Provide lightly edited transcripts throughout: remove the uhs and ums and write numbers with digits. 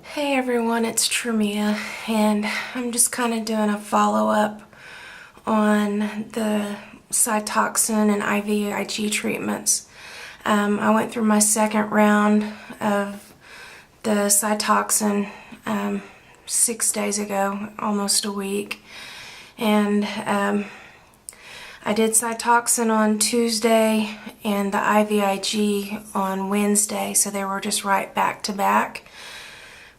Hey everyone, it's Tremia, and I'm just kind of doing a follow-up on the Cytoxan and IViG treatments. I went through my second round of the Cytoxan 6 days ago, almost a week, and I did Cytoxan on Tuesday and the IViG on Wednesday, so they were just right back to back,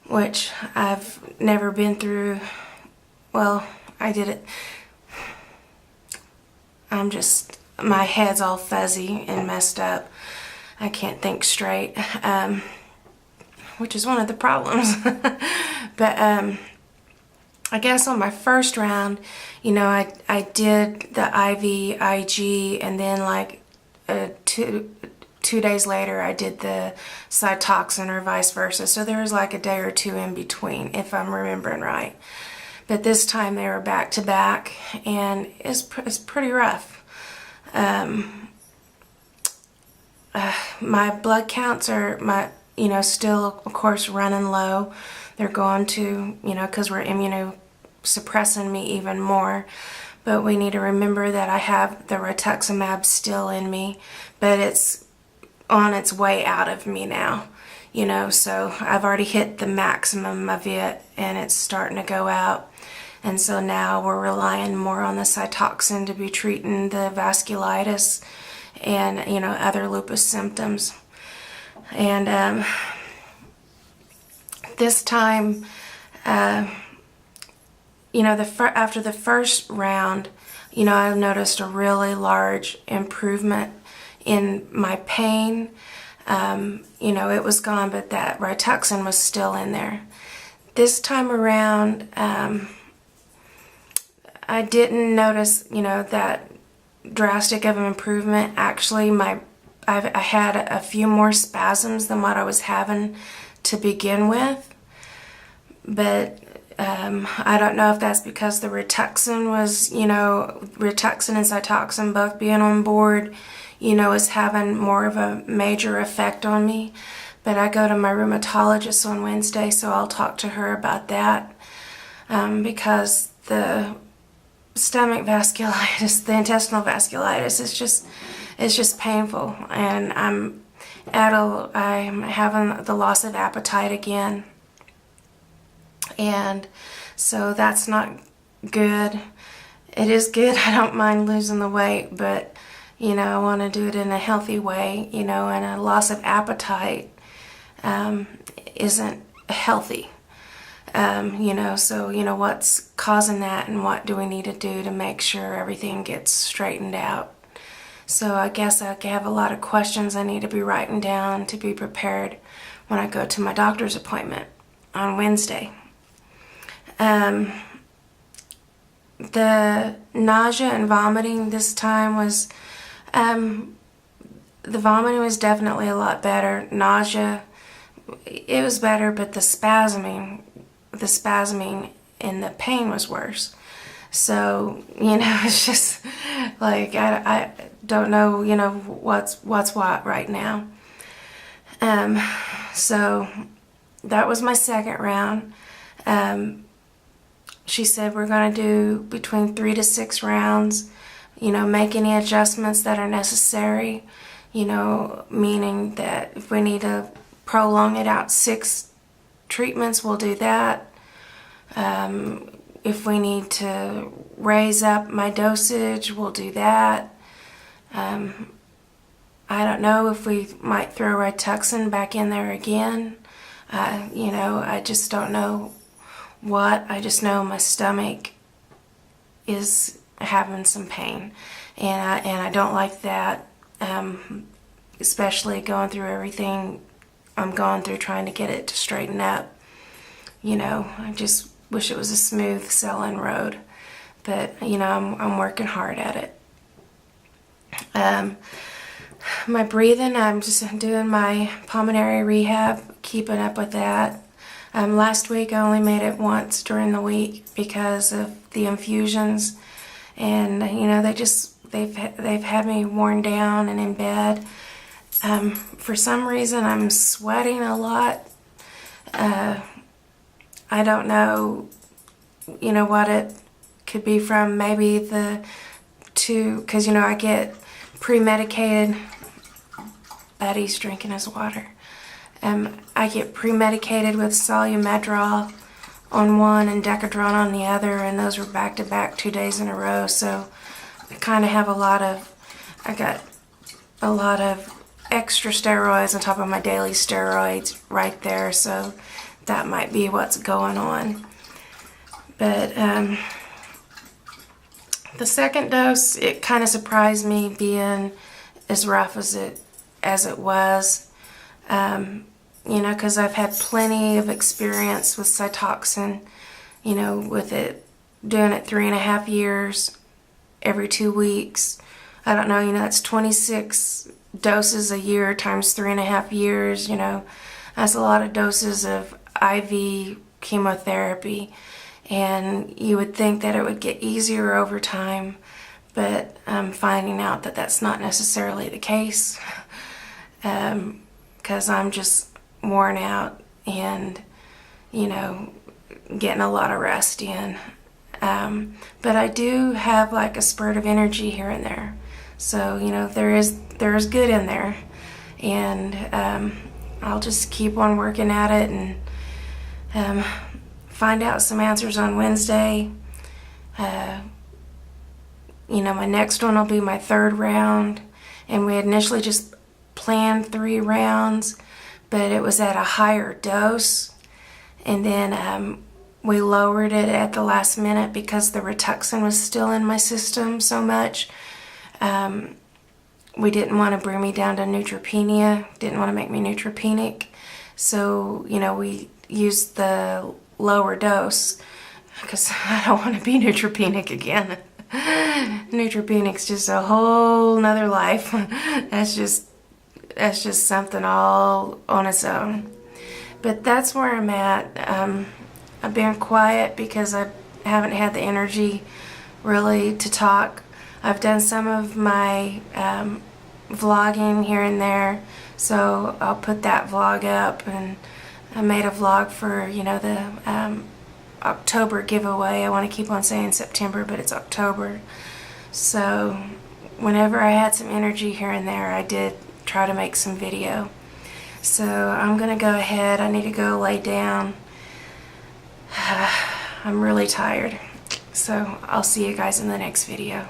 which I've never been through. Well, I did it. My head's all fuzzy and messed up. I can't think straight, which is one of the problems. But I guess on my first round, I did the IViG, and then like two days later I did the Cytoxan, or vice versa. So there was like a day or two in between, if I'm remembering right. But this time they were back to back, and it's pretty rough. My blood counts are still, of course, running low. They're going to, because we're immunosuppressing me even more. But we need to remember that I have the rituximab still in me, but it's on its way out of me now. So I've already hit the maximum of it, and it's starting to go out. And so now we're relying more on the Cytoxan to be treating the vasculitis and, other lupus symptoms. And this time, after the first round, I noticed a really large improvement in my pain. It was gone, but that Rituxan was still in there. This time around, I didn't notice, that drastic of an improvement. Actually, I had a few more spasms than what I was having to begin with. But I don't know if that's because the Rituxan was, Rituxan and Cytoxan both being on board, is having more of a major effect on me. But I go to my rheumatologist on Wednesday, so I'll talk to her about that, because the stomach vasculitis, the intestinal vasculitis, it's just painful, and I'm having the loss of appetite again, and so that's not good. It is good. I don't mind losing the weight, but I want to do it in a healthy way, and a loss of appetite isn't healthy. So what's causing that, and what do we need to do to make sure everything gets straightened out? So I guess I have a lot of questions I need to be writing down to be prepared when I go to my doctor's appointment on Wednesday. The nausea and vomiting this time was, the vomiting was definitely a lot better. Nausea, it was better, but the spasming and the pain was worse. So, it's just like, I don't know, what's what right now. So that was my second round. She said we're going to do between 3 to 6 rounds, make any adjustments that are necessary, meaning that if we need to prolong it out 6 treatments, we'll do that. If we need to raise up my dosage, we'll do that. I don't know if we might throw Rituxan back in there again. I just don't know what. I just know my stomach is having some pain, and I don't like that, especially going through everything I'm going through trying to get it to straighten up. I just wish it was a smooth sailing road, but I'm working hard at it. My breathing, I'm just doing my pulmonary rehab, keeping up with that. Last week I only made it once during the week because of the infusions, and they've had me worn down and in bed. For some reason I'm sweating a lot. I don't know, what it could be from. Maybe because, I get pre-medicated. Buddy's drinking his water. I get pre-medicated with Solumedrol on one and Decadron on the other, and those were back-to-back 2 days in a row, so I kind of have I got a lot of extra steroids on top of my daily steroids right there, so that might be what's going on. But the second dose, it kind of surprised me being as rough as it was, because I've had plenty of experience with Cytoxan, with it, doing it 3.5 years, every 2 weeks. I don't know, that's 26 doses a year times 3.5 years, that's a lot of doses of IV chemotherapy, and you would think that it would get easier over time, but I'm finding out that that's not necessarily the case, because I'm just worn out and, getting a lot of rest in. But I do have like a spurt of energy here and there. So, there is good in there. And I'll just keep on working at it and find out some answers on Wednesday. My next one will be my 3rd round. And we had initially just planned 3 rounds, but it was at a higher dose. And then we lowered it at the last minute because the Rituxan was still in my system so much. We didn't want to bring me down to neutropenia, didn't want to make me neutropenic. So, we used the lower dose because I don't want to be neutropenic again. Neutropenic's just a whole nother life. That's just something all on its own. But that's where I'm at. I've been quiet because I haven't had the energy really to talk. I've done some of my vlogging here and there, so I'll put that vlog up, and I made a vlog for the October giveaway. I want to keep on saying September, but it's October. So whenever I had some energy here and there, I did try to make some video. So I'm gonna go ahead. I need to go lay down. I'm really tired. So I'll see you guys in the next video.